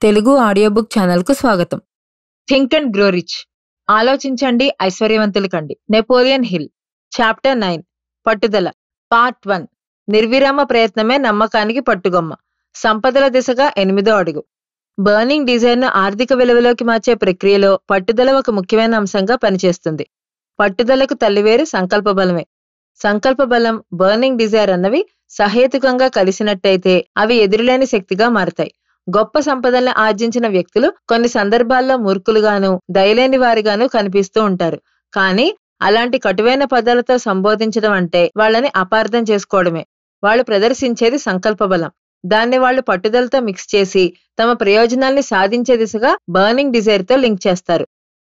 Telugu audio book ఛానల్కు స్వాగతం. Think and grow rich. ఆలోచించండి, ఐశ్వర్యవంతులు కండి. Napoleon hill. చాప్టర్ 9. పట్టుదల. పార్ట్ 1. నిర్విరామ ప్రయత్నమే నమ్మకానికి పట్టుగొమ్మ. సంపదల దిశగా 8వ అడుగు. బర్నింగ్ డిజైర్ ను ఆర్థిక విలువలోకి మార్చే ప్రక్రియలో పట్టుదల ఒక ముఖ్యమైన అంశంగా పనిచేస్తుంది. పట్టుదలకు తల్లివేరు సంకల్ప బలమే. సంకల్ప బలం, బర్నింగ్ డిజైర్ అన్నవి సహేతుకంగా కలిసినట్టయితే అవి ఎదురులేని శక్తిగా మారతాయి. గొప్ప సంపదల్ని ఆర్జించిన వ్యక్తులు కొన్ని సందర్భాల్లో మూర్ఖులుగాను, దయలేని వారిగాను కనిపిస్తూ ఉంటారు. కానీ అలాంటి కటువైన పదాలతో సంబోధించడం అంటే వాళ్ళని అపార్థం చేసుకోవడమే. వాళ్ళు ప్రదర్శించేది సంకల్ప బలం. దాన్ని వాళ్ళు పట్టుదలతో మిక్స్ చేసి తమ ప్రయోజనాల్ని సాధించే దిశగా బర్నింగ్ డిజైర్ తో లింక్ చేస్తారు.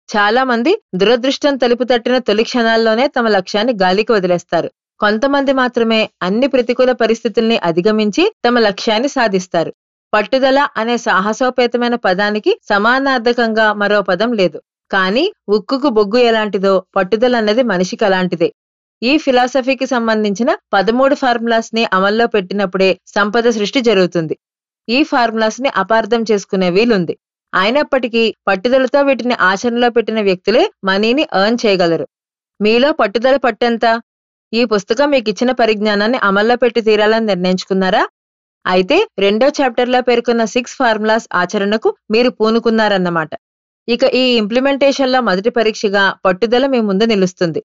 చాలా మంది దురదృష్టం తలుపు తట్టిన తొలి క్షణాల్లోనే తమ లక్ష్యాన్ని గాలికి వదిలేస్తారు. కొంతమంది మాత్రమే అన్ని ప్రతికూల పరిస్థితుల్ని అధిగమించి తమ లక్ష్యాన్ని సాధిస్తారు. పట్టుదల అనే సాహసోపేతమైన పదానికి సమానార్థకంగా మరో పదం లేదు. కానీ ఉక్కుకు బొగ్గు ఎలాంటిదో పట్టుదల అన్నది మనిషికి అలాంటిదే. ఈ ఫిలాసఫీకి సంబంధించిన 13 ఫార్ములాస్ ని అమల్లో పెట్టినప్పుడే సంపద సృష్టి జరుగుతుంది. ఈ ఫార్ములాస్ ని అపార్థం చేసుకునే వీలుంది. అయినప్పటికీ పట్టుదలతో వీటిని ఆచరణలో పెట్టిన వ్యక్తులే మనీని ఎర్న్ చేయగలరు. మీలో పట్టుదల పట్టెంత? ఈ పుస్తకం మీకు ఇచ్చిన పరిజ్ఞానాన్ని అమల్లో పెట్టి తీరాలని నిర్ణయించుకున్నారా? అయితే 2వ చాప్టర్లో పేర్కొన్న 6 ఫార్ములాస్ ఆచరణకు మీరు పూనుకున్నారన్నమాట. ఇక ఈ ఇంప్లిమెంటేషన్ లో మొదటి పరీక్షగా పట్టుదల మీ ముందు నిలుస్తుంది.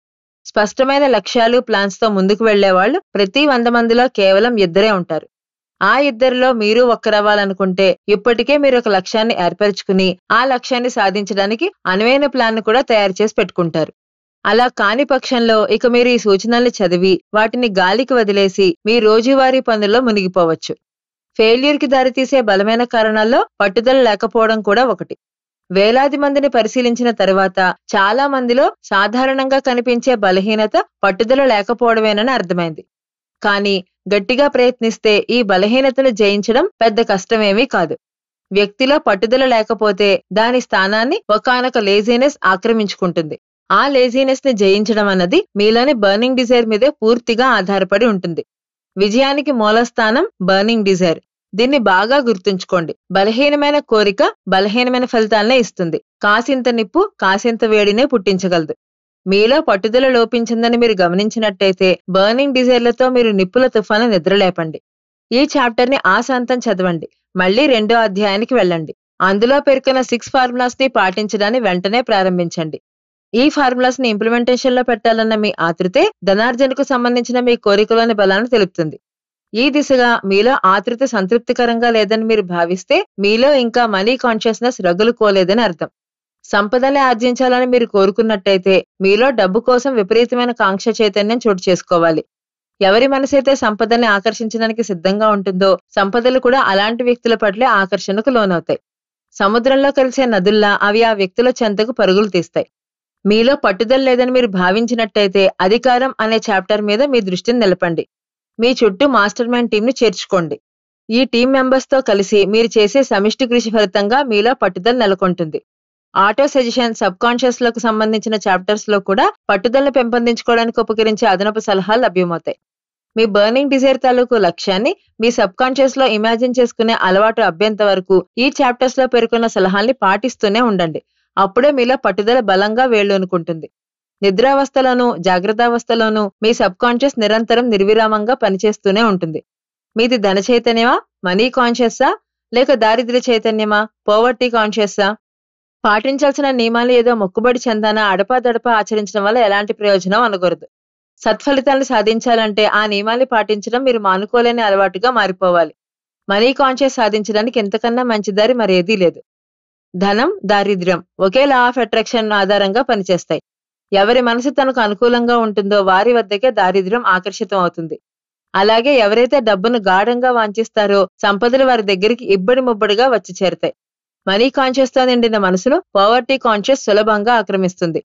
స్పష్టమైన లక్ష్యాలు, ప్లాన్స్ తో ముందుకు వెళ్లేవాళ్లు ప్రతి 100 మందిలో కేవలం 2 ఉంటారు. ఆ 2లో మీరు ఒక్కరవ్వాలనుకుంటే ఇప్పటికే మీరు ఒక లక్ష్యాన్ని ఏర్పరచుకుని ఆ లక్ష్యాన్ని సాధించడానికి అనువైన ప్లాన్ ను కూడా తయారు చేసి పెట్టుకుంటారు. అలా కాని పక్షంలో ఇక మీరు ఈ సూచనల్ని చదివి వాటిని గాలికి వదిలేసి మీ రోజువారీ పనుల్లో మునిగిపోవచ్చు. ఫెయిల్యూర్ కి దారితీసే బలమైన కారణాల్లో పట్టుదల లేకపోవడం కూడా ఒకటి. వేలాది మందిని పరిశీలించిన తరువాత చాలా మందిలో సాధారణంగా కనిపించే బలహీనత పట్టుదల లేకపోవడమేనని అర్థమైంది. కానీ గట్టిగా ప్రయత్నిస్తే ఈ బలహీనతను జయించడం పెద్ద కష్టమేమీ కాదు. వ్యక్తిలో పట్టుదల లేకపోతే దాని స్థానాన్ని ఒకానొక లేజీనెస్ ఆక్రమించుకుంటుంది. ఆ లేజీనెస్ ని జయించడం అన్నది మీలోని బర్నింగ్ డిజైర్ మీదే పూర్తిగా ఆధారపడి ఉంటుంది. విజయానికి మూలస్థానం బర్నింగ్ డిజైర్. దీన్ని బాగా గుర్తుంచుకోండి. బలహీనమైన కోరిక బలహీనమైన ఫలితాలనే ఇస్తుంది. కాసింత నిప్పు కాసింత వేడినే పుట్టించగలదు. మీలో పట్టుదల లోపించిందని మీరు గమనించినట్టయితే బర్నింగ్ డిజైర్లతో మీరు నిప్పుల తుఫాను నిద్రలేపండి. ఈ చాప్టర్ ని ఆశాంతం చదవండి. మళ్ళీ 2వ అధ్యాయానికి వెళ్ళండి. అందులో పేర్కొన్న 6 ఫార్ములాస్ ని పాటించడాన్ని వెంటనే ప్రారంభించండి. ఈ ఫార్ములాస్ ని ఇంప్లిమెంటేషన్ లో పెట్టాలన్న మీ ఆతృతే ధనార్జనకు సంబంధించిన మీ కోరికలోని బలాన్ని తెలుపుతుంది. ఈ దిశగా మీలో ఆతృత సంతృప్తికరంగా లేదని మీరు భావిస్తే మీలో ఇంకా మనీ కాన్షియస్నెస్ రగులుకోలేదని అర్థం. సంపదనే ఆర్జించాలని మీరు కోరుకున్నట్టయితే మీలో డబ్బు కోసం విపరీతమైన కాంక్ష చైతన్యం చోటు చేసుకోవాలి. ఎవరి మనసైతే సంపదని ఆకర్షించడానికి సిద్ధంగా ఉంటుందో సంపదలు కూడా అలాంటి వ్యక్తుల పట్లే ఆకర్షణకు లోనవుతాయి. సముద్రంలో కలిసే నదుల్లా అవి ఆ వ్యక్తుల చెంతకు పరుగులు తీస్తాయి. మీలో పట్టుదల లేదని మీరు భావించినట్టయితే అధికారం అనే చాప్టర్ మీద మీ దృష్టిని నిలపండి. మీ చుట్టూ మాస్టర్ మైండ్ టీం ను చేర్చుకోండి. ఈ టీం మెంబర్స్ తో కలిసి మీరు చేసే సమిష్టి కృషి ఫలితంగా మీలో పట్టుదల నెలకొంటుంది. ఆటో సజెషన్, సబ్ కాన్షియస్ లకు సంబంధించిన చాప్టర్స్ లో కూడా పట్టుదలను పెంపొందించుకోవడానికి ఉపకరించే అదనపు సలహాలు లభ్యమవుతాయి. మీ బర్నింగ్ డిజైర్ తాలూకు లక్ష్యాన్ని మీ సబ్ కాన్షియస్ లో ఇమాజిన్ చేసుకునే అలవాటు అబ్బేంత వరకు ఈ చాప్టర్స్ లో పేర్కొన్న సలహాల్ని పాటిస్తూనే ఉండండి. అప్పుడే మీలో పట్టుదల బలంగా వేళ్ళూనుకుంటుంది. నిద్రావస్థలోనూ జాగ్రత్తావస్థలోనూ మీ సబ్ కాన్షియస్ నిరంతరం నిర్విరామంగా పనిచేస్తూనే ఉంటుంది. మీది ధన చైతన్యమా, మనీ కాన్షియస్సా, లేక దారిద్ర్య చైతన్యమా, పోవర్టీ కాన్షియస్సా? పాటించాల్సిన నియమాలు ఏదో మొక్కుబడి చందాన అడపాదడపా ఆచరించడం వల్ల ఎలాంటి ప్రయోజనం అనకూడదు. సత్ఫలితాలను సాధించాలంటే ఆ నియమాల్ని పాటించడం మీరు మానుకోలేని అలవాటుగా మారిపోవాలి. మనీ కాన్షియస్ సాధించడానికి ఎంతకన్నా మంచి దారి మరేదీ లేదు. ధనం, దారిద్ర్యం ఒకే లా ఆఫ్ అట్రాక్షన్ ఆధారంగా పనిచేస్తాయి. ఎవరి మనసు తనకు అనుకూలంగా ఉంటుందో వారి వద్దకే దారిద్ర్యం ఆకర్షితం అవుతుంది. అలాగే ఎవరైతే డబ్బును గాఢంగా వాంఛిస్తారో సంపదలు వారి దగ్గరికి ఇబ్బడి ముబ్బడిగా వచ్చి చేరతాయి. మనీ కాన్షియస్ తో నిండిన మనసును పవర్టీ కాన్షియస్ సులభంగా ఆక్రమిస్తుంది.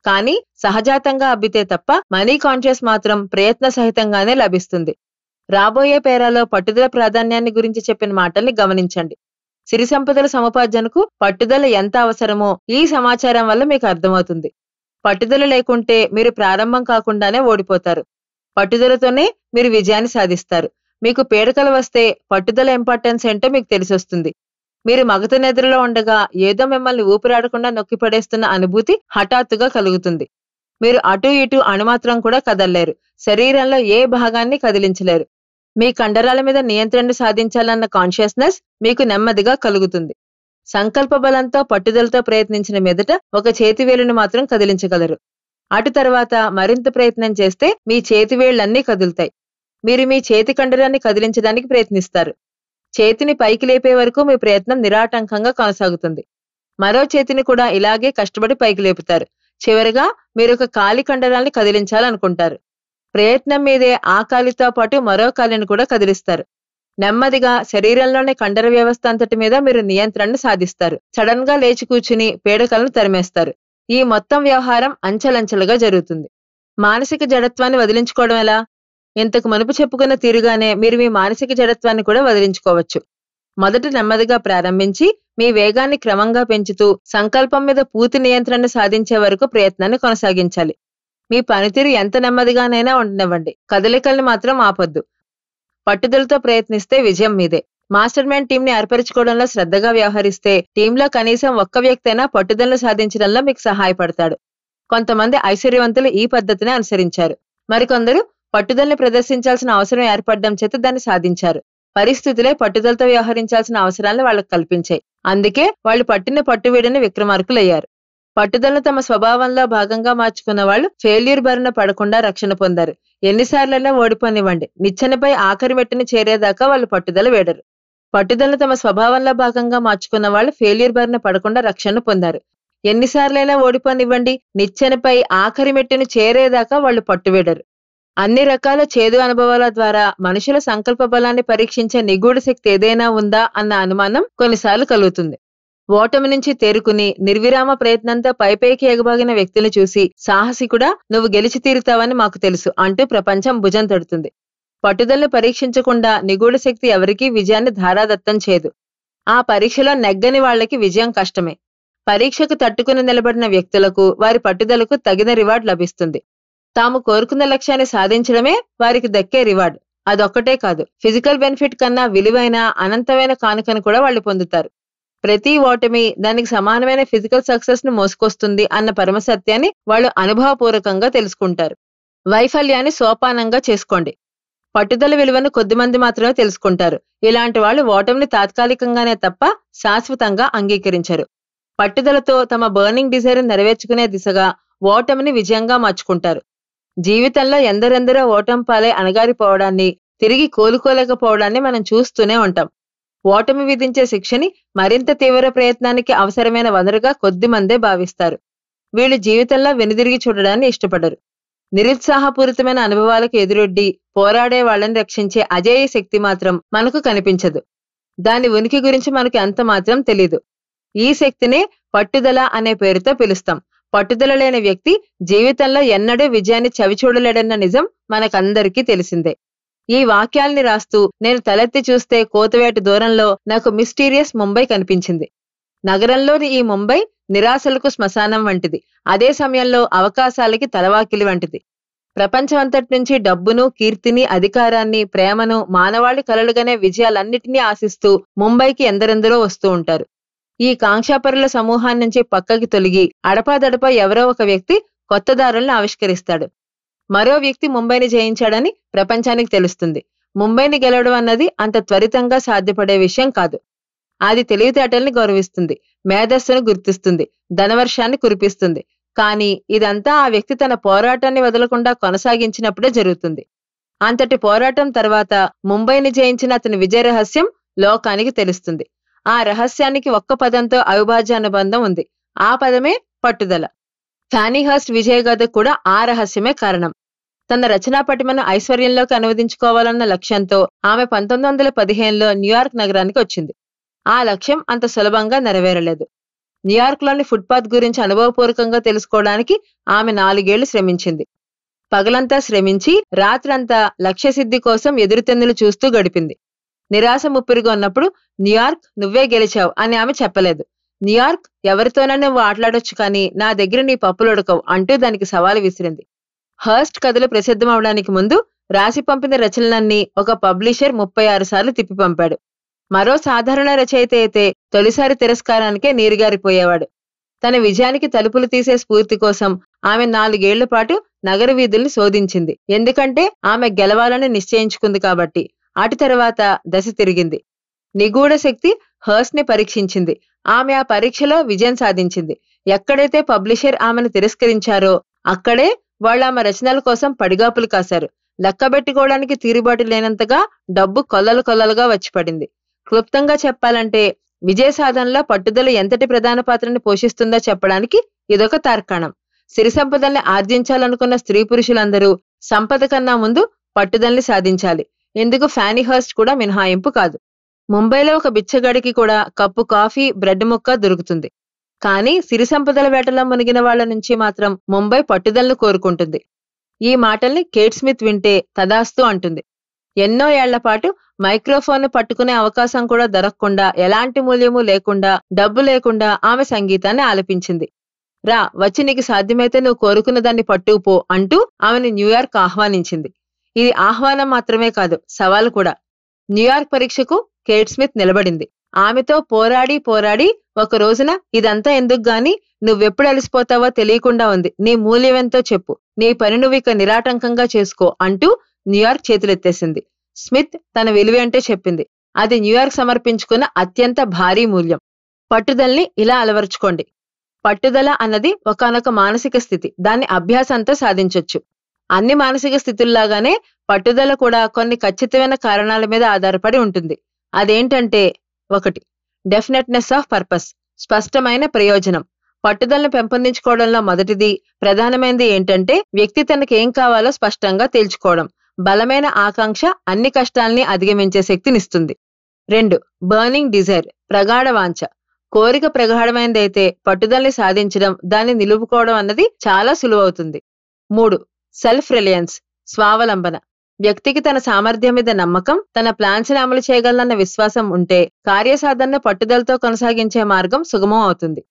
కానీ సహజాతంగా అబ్బితే తప్ప మనీ కాన్షియస్ మాత్రం ప్రయత్న సహితంగానే లభిస్తుంది. రాబోయే పేరాలో పట్టుదల ప్రాధాన్యాన్ని గురించి చెప్పిన మాటల్ని గమనించండి. సిరి సంపదల సముపార్జనకు పట్టుదల ఎంత అవసరమో ఈ సమాచారం వల్ల మీకు అర్థమవుతుంది. పట్టుదల లేకుంటే మీరు ప్రారంభం కాకుండానే ఓడిపోతారు. పట్టుదలతోనే మీరు విజయాన్ని సాధిస్తారు. మీకు పీడకలు వస్తే పట్టుదల ఇంపార్టెన్స్ ఏంటో మీకు తెలిసొస్తుంది. మీరు మగత నిద్రలో ఉండగా ఏదో మిమ్మల్ని ఊపిరాడకుండా నొక్కిపడేస్తున్న అనుభూతి హఠాత్తుగా కలుగుతుంది. మీరు అటూ ఇటూ అణుమాత్రం కూడా కదల్లేరు. శరీరంలో ఏ భాగాన్ని కదిలించలేరు. మీ కండరాల మీద నియంత్రణ సాధించాలన్న కాన్షియస్నెస్ మీకు నెమ్మదిగా కలుగుతుంది. సంకల్ప బలంతో పట్టుదలతో ప్రయత్నించిన మీదట ఒక చేతివేలును మాత్రం కదిలించగలరు. అటు తర్వాత మరింత ప్రయత్నం చేస్తే మీ చేతివేళ్లన్నీ కదులుతాయి. మీరు మీ చేతి కండరాన్ని కదిలించడానికి ప్రయత్నిస్తారు. చేతిని పైకి లేపే వరకు మీ ప్రయత్నం నిరాటంకంగా కొనసాగుతుంది. మరో చేతిని కూడా ఇలాగే కష్టపడి పైకి లేపుతారు. చివరగా మీరొక కాలి కండరాల్ని కదిలించాలనుకుంటారు. ప్రయత్నం మీదే ఆ కాలితో పాటు మరో కాలిని కూడా కదిలిస్తారు. నెమ్మదిగా శరీరంలోని కండర వ్యవస్థ అంతటి మీద మీరు నియంత్రణను సాధిస్తారు. సడన్ గా లేచి కూర్చుని పీడకలను తరిమేస్తారు. ఈ మొత్తం వ్యవహారం అంచెలంచెలుగా జరుగుతుంది. మానసిక జడత్వాన్ని వదిలించుకోవడం ఎలా? ఇంతకు మునుపు చెప్పుకున్న తీరుగానే మీరు మీ మానసిక జడత్వాన్ని కూడా వదిలించుకోవచ్చు. మొదట నెమ్మదిగా ప్రారంభించి మీ వేగాన్ని క్రమంగా పెంచుతూ సంకల్పం మీద పూర్తి నియంత్రణ సాధించే వరకు ప్రయత్నాన్ని కొనసాగించాలి. మీ పనితీరు ఎంత నెమ్మదిగానైనా ఉండనివ్వండి, కదలికల్ని మాత్రం ఆపొద్దు. పట్టుదలతో ప్రయత్నిస్తే విజయం మీదే. మాస్టర్ మైండ్ టీంని ఏర్పరచుకోవడంలో శ్రద్ధగా వ్యవహరిస్తే టీంలో కనీసం ఒక్క వ్యక్తి అయినా పట్టుదలను సాధించడంలో మీకు సహాయపడతాడు. కొంతమంది ఐశ్వర్యవంతులు ఈ పద్ధతిని అనుసరించారు. మరికొందరు పట్టుదలని ప్రదర్శించాల్సిన అవసరం ఏర్పడడం చేత దాన్ని సాధించారు. పరిస్థితులే పట్టుదలతో వ్యవహరించాల్సిన అవసరాలను వాళ్ళకు కల్పించాయి. అందుకే వాళ్ళు పట్టిన పట్టువీడని విక్రమార్కులయ్యారు. పట్టుదలను తమ స్వభావంలో భాగంగా మార్చుకున్న వాళ్ళు ఫెయిల్యూర్ బారిన పడకుండా రక్షణ పొందారు. ఎన్నిసార్లైనా ఓడిపోనివ్వండి, నిచ్చెనపై ఆఖరి మెట్టుని చేరేదాకా వాళ్ళు పట్టుదల వేడరు. పట్టుదలను తమ స్వభావంలో భాగంగా మార్చుకున్న వాళ్ళు ఫెయిల్యూర్ బారిన పడకుండా రక్షణ పొందారు. ఎన్నిసార్లైనా ఓడిపోనివ్వండి, నిచ్చెనపై ఆఖరి మెట్టుని చేరేదాకా వాళ్ళు పట్టువేడరు. అన్ని రకాల చేదు అనుభవాల ద్వారా మనుషుల సంకల్ప బలాన్ని పరీక్షించే నిగూఢ శక్తి ఏదైనా ఉందా అన్న అనుమానం కొన్నిసార్లు కలుగుతుంది. ఓటమి నుంచి తేరుకుని నిర్విరామ ప్రయత్నంతో పైపైకి ఎగబాగిన వ్యక్తిని చూసి సాహసికుడా, నువ్వు గెలిచి తీరుతావని మాకు తెలుసు అంటూ ప్రపంచం భుజం తడుతుంది. పట్టుదలను పరీక్షించకుండా నిగూఢ శక్తి ఎవరికీ విజయాన్ని ధారాదత్తం చేయదు. ఆ పరీక్షలో నెగ్గని వాళ్లకి విజయం కష్టమే. పరీక్షకు తట్టుకుని నిలబడిన వ్యక్తులకు వారి పట్టుదలకు తగిన రివార్డ్ లభిస్తుంది. తాము కోరుకున్న లక్ష్యాన్ని సాధించడమే వారికి దక్కే రివార్డ్. అదొక్కటే కాదు, ఫిజికల్ బెనిఫిట్ కన్నా విలువైన అనంతమైన కానుకను కూడా వాళ్ళు పొందుతారు. ప్రతి ఓటమి దానికి సమానమైన ఫిజికల్ సక్సెస్ ను మోసుకొస్తుంది అన్న పరమసత్యాన్ని వాళ్ళు అనుభవపూర్వకంగా తెలుసుకుంటారు. వైఫల్యాన్ని సోపానంగా చేసుకోండి. పట్టుదల విలువను కొద్దిమంది మాత్రమే తెలుసుకుంటారు. ఇలాంటి వాళ్ళు ఓటమిని తాత్కాలికంగానే తప్ప శాశ్వతంగా అంగీకరించరు. పట్టుదలతో తమ బర్నింగ్ డిజైర్ నెరవేర్చుకునే దిశగా ఓటమిని విజయంగా మార్చుకుంటారు. జీవితంలో ఎందరెందరో ఓటమి పాలై అణగారిపోవడాన్ని, తిరిగి కోలుకోలేకపోవడాన్ని మనం చూస్తూనే ఉంటాం. ఓటమి విధించే శిక్షని మరింత తీవ్ర ప్రయత్నానికి అవసరమైన వనరుగా కొద్దిమందే భావిస్తారు. వీళ్ళు జీవితంలో వెనుదిరిగి చూడడాన్ని ఇష్టపడరు. నిరుత్సాహపూరితమైన అనుభవాలకు ఎదురొడ్డి పోరాడే వాళ్ళని రక్షించే అజేయ శక్తి మాత్రం మనకు కనిపించదు. దాని ఉనికి గురించి మనకు ఎంత మాత్రం తెలీదు. ఈ శక్తినే పట్టుదల అనే పేరుతో పిలుస్తాం. పట్టుదల లేని వ్యక్తి జీవితంలో ఎన్నడూ విజయాన్ని చవిచూడలేడన్న నిజం మనకందరికీ తెలిసిందే. ఈ వాక్యాల్ని రాస్తూ నేను తలెత్తి చూస్తే కోతవేటు దూరంలో నాకు మిస్టీరియస్ ముంబై కనిపించింది. నగరంలోని ఈ ముంబై నిరాశలకు శ్మశానం వంటిది. అదే సమయంలో అవకాశాలకి తలవాకిలి వంటిది. ప్రపంచమంతటి నుంచి డబ్బును, కీర్తిని, అధికారాన్ని, ప్రేమను, మానవాళి కలలుగానే విజయాలన్నిటినీ ఆశిస్తూ ముంబైకి ఎందరెందరో వస్తూ ఉంటారు. ఈ కాంక్షాపరుల సమూహాన్ని నుంచి పక్కకి తొలగి అడపాదడపా ఎవరో ఒక వ్యక్తి కొత్త దారులను ఆవిష్కరిస్తాడు. మరో వ్యక్తి ముంబైని జయించాడని ప్రపంచానికి తెలుస్తుంది. ముంబైని గెలవడం అన్నది అంత త్వరితంగా సాధ్యపడే విషయం కాదు. అది తెలివితేటల్ని గౌరవిస్తుంది, మేధస్సును గుర్తిస్తుంది, ధనవర్షాన్ని కురిపిస్తుంది. కానీ ఇదంతా ఆ వ్యక్తి తన పోరాటాన్ని వదలకుండా కొనసాగించినప్పుడే జరుగుతుంది. అంతటి పోరాటం తర్వాత ముంబైని జయించిన అతని విజయ రహస్యం లోకానికి తెలుస్తుంది. ఆ రహస్యానికి ఒక్క పదంతో అవిభాజ్య అనుబంధం ఉంది. ఆ పదమే పట్టుదల. ఫ్యానీ హర్స్ట్ విజయగాథ కూడా ఆ రహస్యమే కారణం. తన రచనా పటిమను ఐశ్వర్యంలోకి అనువదించుకోవాలన్న లక్ష్యంతో ఆమె 1915లో న్యూయార్క్ నగరానికి వచ్చింది. ఆ లక్ష్యం అంత సులభంగా నెరవేరలేదు. న్యూయార్క్లోని ఫుట్పాత్ గురించి అనుభవపూర్వకంగా తెలుసుకోవడానికి ఆమె 4 ఏళ్లు శ్రమించింది. పగలంతా శ్రమించి రాత్రంతా లక్ష్యసిద్ధి కోసం ఎదురుతెన్నులు చూస్తూ గడిపింది. నిరాశ ముప్పిరిగా ఉన్నప్పుడు న్యూయార్క్ నువ్వే గెలిచావు అని ఆమె చెప్పలేదు. న్యూయార్క్ ఎవరితోనైనా నువ్వు ఆటలాడొచ్చు కానీ నా దగ్గర నీ పప్పులుడకవు అంటూ దానికి సవాలు విసిరింది. హర్స్ట్ కథలు ప్రసిద్ధమవడానికి ముందు రాసి పంపిన రచనలన్నీ ఒక పబ్లిషర్ 36 సార్లు తిప్పి పంపాడు. మరో సాధారణ రచయిత అయితే తొలిసారి తిరస్కారానికే నీరుగారిపోయేవాడు. తన విజయానికి తలుపులు తీసే స్ఫూర్తి కోసం ఆమె 4 ఏళ్ల పాటు నగర వీధుల్ని శోధించింది. ఎందుకంటే ఆమె గెలవాలని నిశ్చయించుకుంది కాబట్టి. అటు తర్వాత దశ తిరిగింది. నిగూఢ శక్తి హర్స్ట్ ని పరీక్షించింది. ఆమె ఆ పరీక్షలో విజయం సాధించింది. ఎక్కడైతే పబ్లిషర్ ఆమెను తిరస్కరించారో అక్కడే వాళ్ళు ఆమె రచనల కోసం పడిగాపులు కాశారు. లెక్కబెట్టుకోవడానికి తీరుబాటు లేనంతగా డబ్బు కొల్లలుగా వచ్చి పడింది. క్లుప్తంగా చెప్పాలంటే విజయ సాధనలో పట్టుదల ఎంతటి ప్రధాన పాత్రని పోషిస్తుందో చెప్పడానికి ఇదొక తార్కాణం. సిరి సంపదల్ని ఆర్జించాలనుకున్న స్త్రీ పురుషులందరూ సంపద కన్నా ముందు పట్టుదలని సాధించాలి. ఇందుకు ఫానీ హర్స్ట్ కూడా మినహాయింపు కాదు. ముంబైలో ఒక బిచ్చగాడికి కూడా కప్పు కాఫీ, బ్రెడ్ ముక్క దొరుకుతుంది. కానీ సిరి సంపదల వేటలో మునిగిన వాళ్ల నుంచి మాత్రం ముంబై పట్టుదలను కోరుకుంటుంది. ఈ మాటల్ని కేట్ స్మిత్ వింటే తదాస్తు అంటుంది. ఎన్నో ఏళ్లపాటు మైక్రోఫోన్ పట్టుకునే అవకాశం కూడా దొరకకుండా, ఎలాంటి మూల్యము లేకుండా, డబ్బు లేకుండా ఆమె సంగీతాన్ని ఆలపించింది. రా, వచ్చి నీకు సాధ్యమైతే నువ్వు కోరుకున్న దాన్ని పట్టుకుపో అంటూ ఆమెను న్యూయార్క్ ఆహ్వానించింది. ఇది ఆహ్వానం మాత్రమే కాదు, సవాలు కూడా. న్యూయార్క్ పరీక్షకు కేట్ స్మిత్ నిలబడింది. ఆమెతో పోరాడి ఒక రోజున ఇదంతా ఎందుకు గాని, నువ్వెప్పుడు అలసిపోతావో తెలియకుండా ఉంది, నీ మూల్యమెంతో చెప్పు, నీ పని నువ్విక నిరాటంకంగా చేసుకో అంటూ న్యూయార్క్ చేతులెత్తేసింది. స్మిత్ తన విలువేంటో చెప్పింది. అది న్యూయార్క్ సమర్పించుకున్న అత్యంత భారీ మూల్యం. పట్టుదలని ఇలా అలవరుచుకోండి. పట్టుదల అన్నది ఒకానొక మానసిక స్థితి. దాన్ని అభ్యాసంతో సాధించొచ్చు. అన్ని మానసిక స్థితుల్లాగానే పట్టుదల కూడా కొన్ని ఖచ్చితమైన కారణాల మీద ఆధారపడి ఉంటుంది. అదేంటంటే, 1. డెఫినెట్నెస్ ఆఫ్ పర్పస్, స్పష్టమైన ప్రయోజనం. పట్టుదలను పెంపొందించుకోవడంలో మొదటిది, ప్రధానమైనది ఏంటంటే వ్యక్తి తనకేం కావాలో స్పష్టంగా తేల్చుకోవడం. బలమైన ఆకాంక్ష అన్ని కష్టాల్ని అధిగమించే శక్తినిస్తుంది. 2. బర్నింగ్ డిజైర్, ప్రగాఢ వాంఛ. కోరిక ప్రగాఢమైనదైతే పట్టుదలని సాధించడం, దాన్ని నిలుపుకోవడం అన్నది చాలా సులువవుతుంది. 3. సెల్ఫ్ రిలయన్స్, స్వావలంబన. వ్యక్తికి తన సామర్థ్యం మీద నమ్మకం, తన ప్లాన్స్ ని అమలు చేయగలనన్న విశ్వాసం ఉంటే కార్యసాధనను పట్టుదలతో కొనసాగించే మార్గం సుగమం అవుతుంది.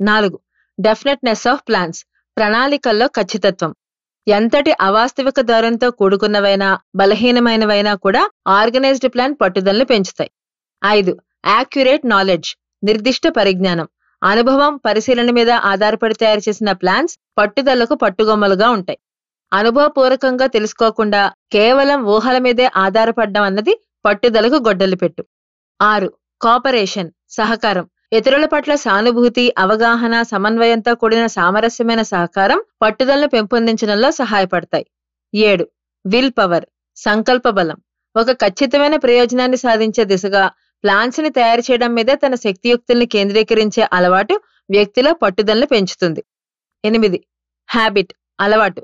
4. డెఫినెట్నెస్ ఆఫ్ ప్లాన్స్, ప్రణాళికల్లో ఖచ్చితత్వం. ఎంతటి అవాస్తవిక ధోరణితో కూడుకున్నవైనా, బలహీనమైనవైనా కూడా ఆర్గనైజ్డ్ ప్లాన్ పట్టుదలను పెంచుతాయి. 5. యాక్యురేట్ నాలెడ్జ్, నిర్దిష్ట పరిజ్ఞానం. అనుభవం, పరిశీలన మీద ఆధారపడి తయారు చేసిన ప్లాన్స్ పట్టుదలకు పట్టుగొమ్మలుగా ఉంటాయి. అనుభవపూర్వకంగా తెలుసుకోకుండా కేవలం ఊహల మీదే ఆధారపడడం అన్నది పట్టుదలకు గొడ్డలి పెట్టు. 6. కోఆపరేషన్, సహకారం. ఇతరుల పట్ల సానుభూతి, అవగాహన, సమన్వయంతో కూడిన సామరస్యమైన సహకారం పట్టుదలను పెంపొందించడంలో సహాయపడతాయి. 7. విల్ పవర్, సంకల్ప బలం. ఒక ఖచ్చితమైన ప్రయోజనాన్ని సాధించే దిశగా ప్లాన్స్ ని తయారు చేయడం మీదే తన శక్తియుక్తుల్ని కేంద్రీకరించే అలవాటు వ్యక్తిలో పట్టుదలను పెంచుతుంది. 8. హ్యాబిట్, అలవాటు.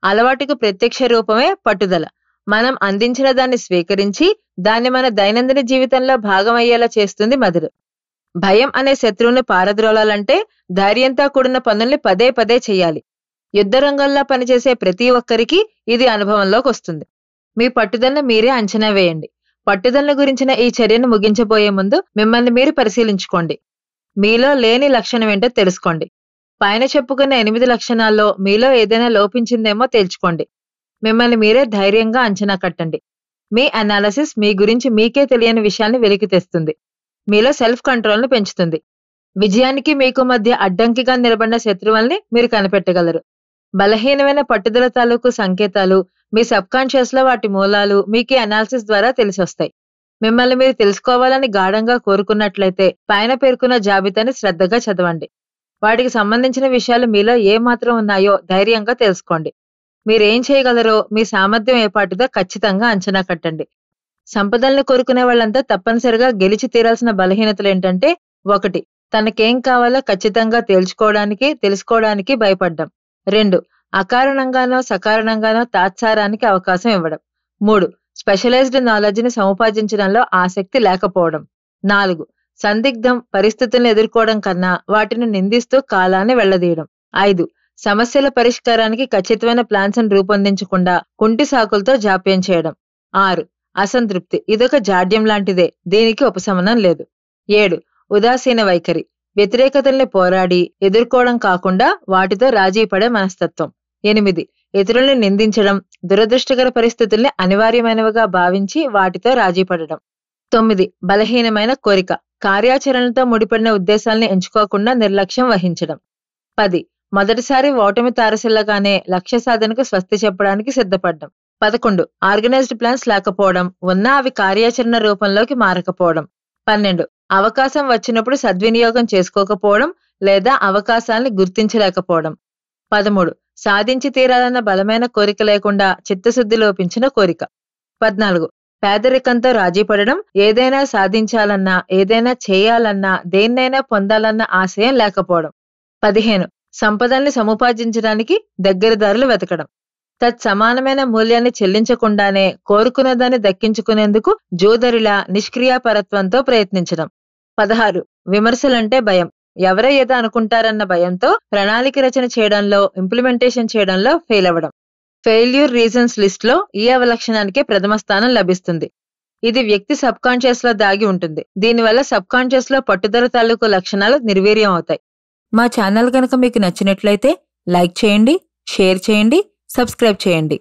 అలవాటుకు ప్రత్యక్ష రూపమే పట్టుదల. మనం అందించిన దాన్ని స్వీకరించి దాన్ని మన దైనందిన జీవితంలో భాగమయ్యేలా చేస్తుంది మెదడు. భయం అనే శత్రువును పారద్రోలాలంటే ధైర్యంతో కూడిన పనుల్ని పదే పదే చెయ్యాలి. యుద్ధరంగంలో పనిచేసే ప్రతి ఒక్కరికి ఇది అనుభవంలోకి వస్తుంది. మీ పట్టుదలను మీరే అంచనా వేయండి. పట్టుదల గురించిన ఈ చర్యను ముగించబోయే ముందు మిమ్మల్ని మీరు పరిశీలించుకోండి. మీలో లేని లక్షణం ఏంటో తెలుసుకోండి. పైన చెప్పుకున్న 8 లక్షణాల్లో మీలో ఏదైనా లోపించిందేమో తేల్చుకోండి. మిమ్మల్ని మీరే ధైర్యంగా అంచనా కట్టండి. మీ అనాలిసిస్ మీ గురించి మీకే తెలియని విషయాన్ని వెలికి తెస్తుంది. మీలో సెల్ఫ్ కంట్రోల్ను పెంచుతుంది. విజయానికి మీకు మధ్య అడ్డంకిగా నిలబడిన శత్రువుల్ని మీరు కనిపెట్టగలరు. బలహీనమైన పట్టుదల తాలూకు సంకేతాలు మీ సబ్కాన్షియస్ లో వాటి మూలాలు మీకు అనాలిసిస్ ద్వారా తెలిసొస్తాయి. మిమ్మల్ని మీరు తెలుసుకోవాలని గాఢంగా కోరుకున్నట్లయితే పైన పేర్కొన్న జాబితాని శ్రద్ధగా చదవండి. వాటికి సంబంధించిన విషయాలు మీలో ఏమాత్రం ఉన్నాయో ధైర్యంగా తెలుసుకోండి. మీరేం చేయగలరో, మీ సామర్థ్యం ఏపాటిదో ఖచ్చితంగా అంచనా కట్టండి. సంపదల్ని కోరుకునే వాళ్ళంతా తప్పనిసరిగా గెలిచి తీరాల్సిన బలహీనతలు ఏంటంటే, 1. తనకేం కావాలో ఖచ్చితంగా తెలుసుకోవడానికి భయపడ్డం. 2. అకారణంగానో సకారణంగానో తాత్సారానికి అవకాశం ఇవ్వడం. 3. స్పెషలైజ్డ్ నాలెడ్జ్ ని సముపార్జించడంలో ఆసక్తి లేకపోవడం. 4. సందిగ్ధం పరిస్థితులను ఎదుర్కోవడం కన్నా వాటిని నిందిస్తూ కాలాన్ని వెళ్లదీయడం. 5. సమస్యల పరిష్కారానికి ఖచ్చితమైన ప్లాన్స్ ను రూపొందించకుండా కుంటి సాకులతో జాప్యం చేయడం. 6. అసంతృప్తి, ఇదొక జాడ్యం లాంటిదే, దీనికి ఉపశమనం లేదు. 7. ఉదాసీన వైఖరి, వ్యతిరేకతల్ని పోరాడి ఎదుర్కోవడం కాకుండా వాటితో రాజీ పడే మనస్తత్వం. 8. ఇతరుల్ని నిందించడం, దురదృష్టకర పరిస్థితుల్ని అనివార్యమైనవిగా భావించి వాటితో రాజీ పడడం. 9. బలహీనమైన కోరిక. కార్యాచరణతో ముడిపడిన ఉద్దేశాల్ని ఎంచుకోకుండా నిర్లక్ష్యం వహించడం. 10. మొదటిసారి ఓటమి తారసిల్లగానే లక్ష్య సాధనకు స్వస్తి చెప్పడానికి సిద్ధపడ్డం. 11. ఆర్గనైజ్డ్ ప్లాన్స్ లేకపోవడం, ఉన్నా అవి కార్యాచరణ రూపంలోకి మారకపోవడం. 12. అవకాశం వచ్చినప్పుడు సద్వినియోగం చేసుకోకపోవడం లేదా అవకాశాల్ని గుర్తించలేకపోవడం. 13. సాధించి తీరాలన్న బలమైన కోరిక లేకుండా చిత్తశుద్ధి లోపించిన కోరిక. 14. పేదరికంతో రాజీ పడడం, ఏదైనా సాధించాలన్నా, ఏదైనా చేయాలన్నా, దేన్నైనా పొందాలన్న ఆశయం లేకపోవడం. 15. సంపదల్ని సముపార్జించడానికి దగ్గరదారులు వెతకడం. తత్సమానమైన మూల్యాన్ని చెల్లించకుండానే కోరుకున్నదాన్ని దక్కించుకునేందుకు జోదరిలా నిష్క్రియాపరత్వంతో ప్రయత్నించడం. 16. విమర్శలంటే భయం. ఎవరో ఏదో అనుకుంటారన్న భయంతో ప్రణాళిక రచన చేయడంలో, ఇంప్లిమెంటేషన్ చేయడంలో ఫెయిల్ అవ్వడం. ఫెయిల్యూర్ రీజన్స్ లిస్ట్ లో ఈ అవలక్షణానికే ప్రథమ స్థానం లభిస్తుంది. ఇది వ్యక్తి సబ్ కాన్షియస్ లో దాగి ఉంటుంది. దీనివల్ల సబ్ కాన్షియస్ లో పట్టుదల తాలూకు లక్షణాలు నిర్వీర్యం అవుతాయి. మా ఛానల్ గనక మీకు నచ్చినట్లయితే లైక్ చేయండి, షేర్ చేయండి, సబ్స్క్రైబ్ చేయండి.